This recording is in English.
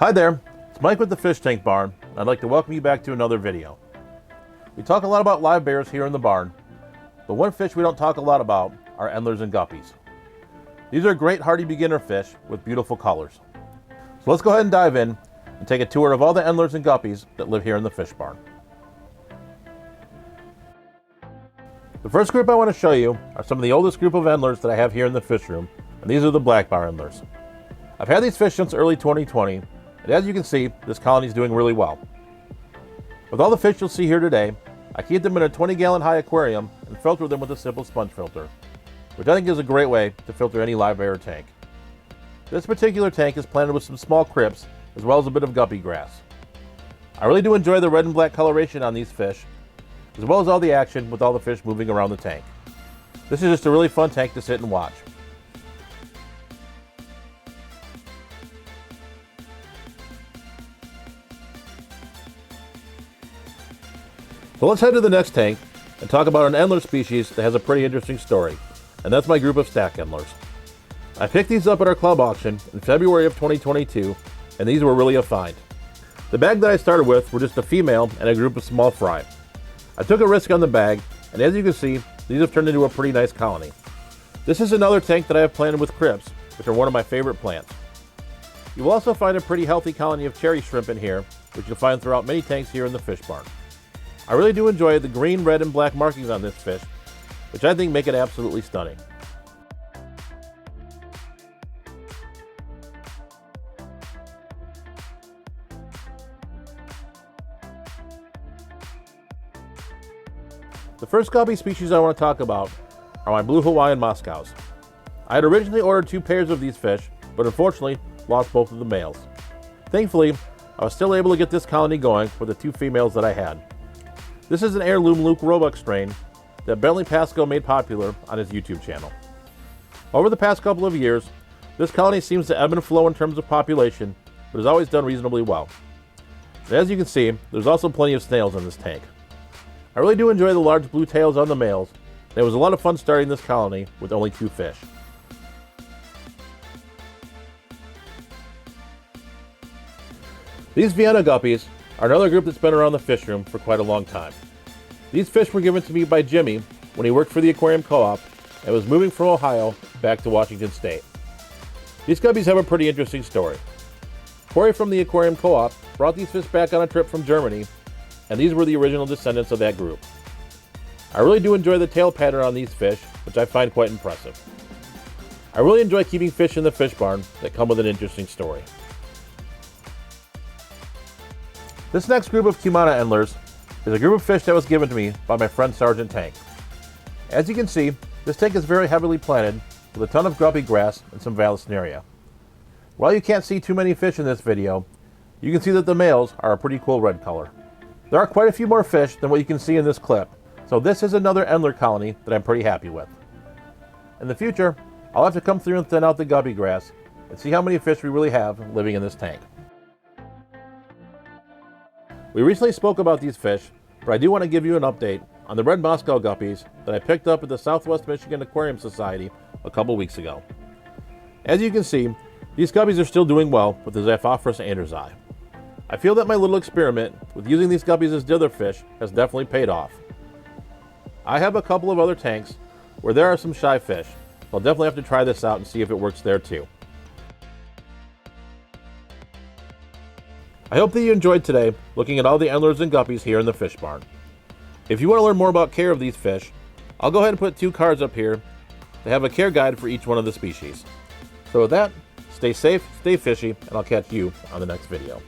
Hi there, it's Mike with the Fish Tank Barn. I'd like to welcome you back to another video. We talk a lot about live bears here in the barn, but one fish we don't talk a lot about are Endlers and Guppies. These are great hardy beginner fish with beautiful colors. So let's go ahead and dive in and take a tour of all the Endlers and Guppies that live here in the fish barn. The first group I want to show you are some of the oldest group of Endlers that I have here in the fish room, and these are the black bar Endlers. I've had these fish since early 2020, and as you can see, this colony is doing really well. With all the fish you'll see here today, I keep them in a 20-gallon high aquarium and filter them with a simple sponge filter, which I think is a great way to filter any live bear tank. This particular tank is planted with some small crypts as well as a bit of guppy grass. I really do enjoy the red and black coloration on these fish, as well as all the action with all the fish moving around the tank. This is just a really fun tank to sit and watch. So let's head to the next tank and talk about an Endler species that has a pretty interesting story, and that's my group of stack Endlers. I picked these up at our club auction in February of 2022, and these were really a find. The bag that I started with were just a female and a group of small fry. I took a risk on the bag, and as you can see, these have turned into a pretty nice colony. This is another tank that I have planted with crypts, which are one of my favorite plants. You will also find a pretty healthy colony of cherry shrimp in here, which you'll find throughout many tanks here in the fish barn. I really do enjoy the green, red, and black markings on this fish, which I think make it absolutely stunning. The first guppy species I want to talk about are my blue Hawaiian Moscows. I had originally ordered 2 pairs of these fish, but unfortunately lost both of the males. Thankfully, I was still able to get this colony going with the 2 females that I had. This is an heirloom Luke Roebuck strain that Bentley Pasco made popular on his YouTube channel. Over the past couple of years, this colony seems to ebb and flow in terms of population, but has always done reasonably well. And as you can see, there's also plenty of snails in this tank. I really do enjoy the large blue tails on the males, and it was a lot of fun starting this colony with only 2 fish. These Vienna guppies are another group that's been around the fish room for quite a long time. These fish were given to me by Jimmy when he worked for the aquarium co-op and was moving from Ohio back to Washington State. These guppies have a pretty interesting story. Corey from the aquarium co-op brought these fish back on a trip from Germany, and these were the original descendants of that group. I really do enjoy the tail pattern on these fish, which I find quite impressive. I really enjoy keeping fish in the fish barn that come with an interesting story. This next group of Cumana Endlers is a group of fish that was given to me by my friend Sergeant Tank. As you can see, this tank is very heavily planted with a ton of guppy grass and some Vallisneria. While you can't see too many fish in this video, you can see that the males are a pretty cool red color. There are quite a few more fish than what you can see in this clip, so this is another Endler colony that I'm pretty happy with. In the future, I'll have to come through and thin out the guppy grass and see how many fish we really have living in this tank. We recently spoke about these fish, but I do want to give you an update on the red Moscow guppies that I picked up at the Southwest Michigan Aquarium Society a couple weeks ago. As you can see, these guppies are still doing well with the Xiphophorus andersi. I feel that my little experiment with using these guppies as dither fish has definitely paid off. I have a couple of other tanks where there are some shy fish, so I'll definitely have to try this out and see if it works there too. I hope that you enjoyed today looking at all the Endlers and Guppies here in the fish barn. If you want to learn more about care of these fish, I'll go ahead and put 2 cards up here to have a care guide for each one of the species. So with that, stay safe, stay fishy, and I'll catch you on the next video.